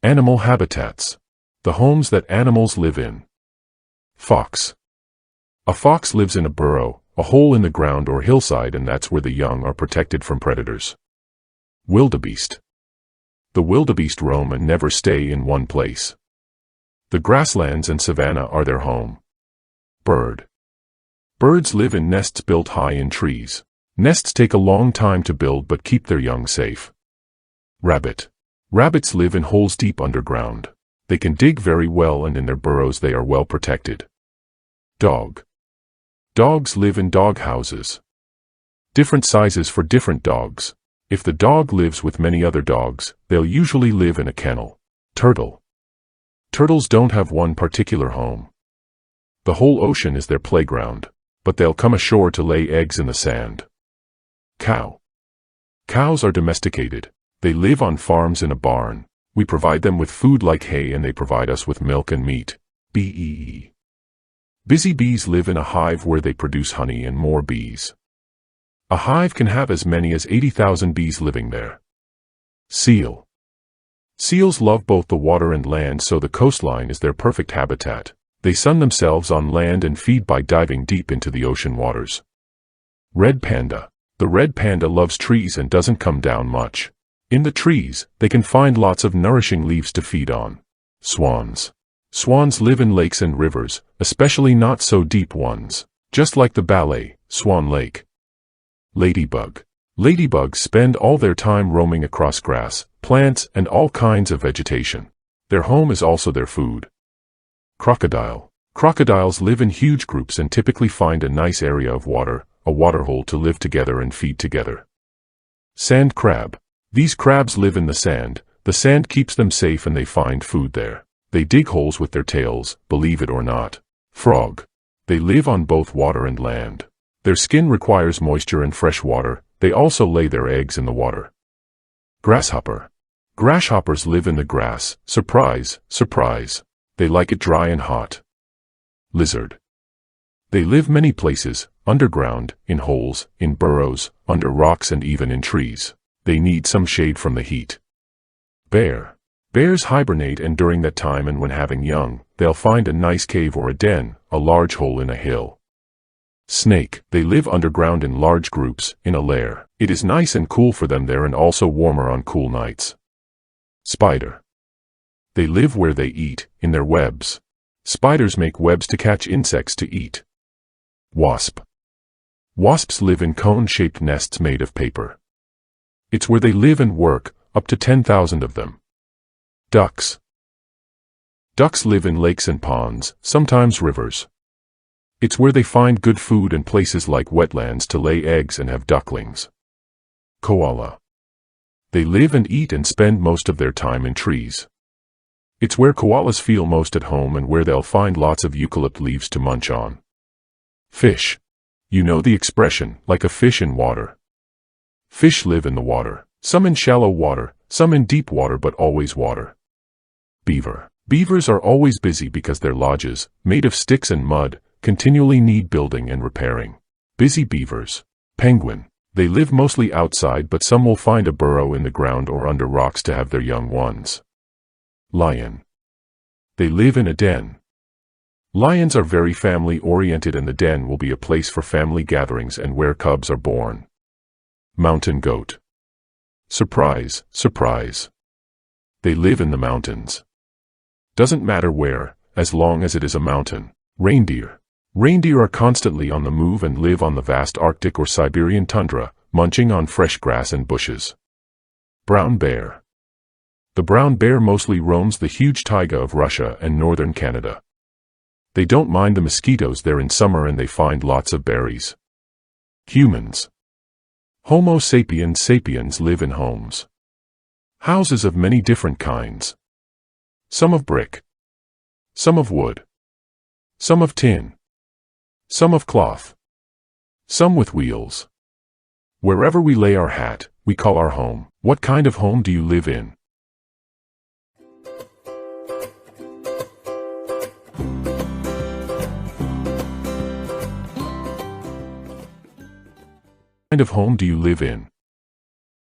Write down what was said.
Animal habitats. The homes that animals live in. Fox. A fox lives in a burrow, a hole in the ground or hillside, and that's where the young are protected from predators. Wildebeest. The wildebeest roam and never stay in one place. The grasslands and Savannah are their home. Bird. Birds live in nests built high in trees. Nests take a long time to build but keep their young safe. Rabbit. Rabbits live in holes deep underground. They can dig very well, and in their burrows they are well protected. Dog. Dogs live in dog houses. Different sizes for different dogs. If the dog lives with many other dogs, they'll usually live in a kennel. Turtle. Turtles don't have one particular home. The whole ocean is their playground, but they'll come ashore to lay eggs in the sand. Cow. Cows are domesticated. They live on farms in a barn. We provide them with food like hay, and they provide us with milk and meat. Bee. Busy bees live in a hive where they produce honey and more bees. A hive can have as many as 80,000 bees living there. Seal. Seals love both the water and land, so the coastline is their perfect habitat. They sun themselves on land and feed by diving deep into the ocean waters. Red panda. The red panda loves trees and doesn't come down much. In the trees, they can find lots of nourishing leaves to feed on. Swans. Swans live in lakes and rivers, especially not so deep ones, just like the ballet, Swan Lake. Ladybug. Ladybugs spend all their time roaming across grass, plants, and all kinds of vegetation. Their home is also their food. Crocodile. Crocodiles live in huge groups and typically find a nice area of water, a waterhole, to live together and feed together. Sand crab. These crabs live in the sand. The sand keeps them safe and they find food there. They dig holes with their tails, believe it or not. Frog. They live on both water and land. Their skin requires moisture and fresh water. They also lay their eggs in the water. Grasshopper. Grasshoppers live in the grass. Surprise, surprise. They like it dry and hot. Lizard. They live many places, underground, in holes, in burrows, under rocks, and even in trees. They need some shade from the heat. Bear. Bears hibernate, and during that time and when having young, they'll find a nice cave or a den, a large hole in a hill. Snake. They live underground in large groups, in a lair. It is nice and cool for them there and also warmer on cool nights. Spider. They live where they eat, in their webs. Spiders make webs to catch insects to eat. Wasp. Wasps live in cone-shaped nests made of paper. It's where they live and work, up to 10,000 of them. Ducks. Ducks live in lakes and ponds, sometimes rivers. It's where they find good food and places like wetlands to lay eggs and have ducklings. Koala. They live and eat and spend most of their time in trees. It's where koalas feel most at home and where they'll find lots of eucalypt leaves to munch on. Fish. You know the expression, like a fish in water. Fish live in the water, some in shallow water, some in deep water, but always water. Beaver. Beavers are always busy because their lodges, made of sticks and mud, continually need building and repairing. Busy beavers. Penguin. They live mostly outside, but some will find a burrow in the ground or under rocks to have their young ones. Lion. They live in a den. Lions are very family-oriented, and the den will be a place for family gatherings and where cubs are born. Mountain goat. Surprise, surprise. They live in the mountains. Doesn't matter where, as long as it is a mountain. Reindeer. Reindeer are constantly on the move and live on the vast Arctic or Siberian tundra, munching on fresh grass and bushes. Brown bear. The brown bear mostly roams the huge taiga of Russia and northern Canada. They don't mind the mosquitoes there in summer and they find lots of berries. Humans. Homo sapiens sapiens live in homes. Houses of many different kinds. Some of brick. Some of wood. Some of tin. Some of cloth. Some with wheels. Wherever we lay our hat, we call our home. What kind of home do you live in? What kind of home do you live in?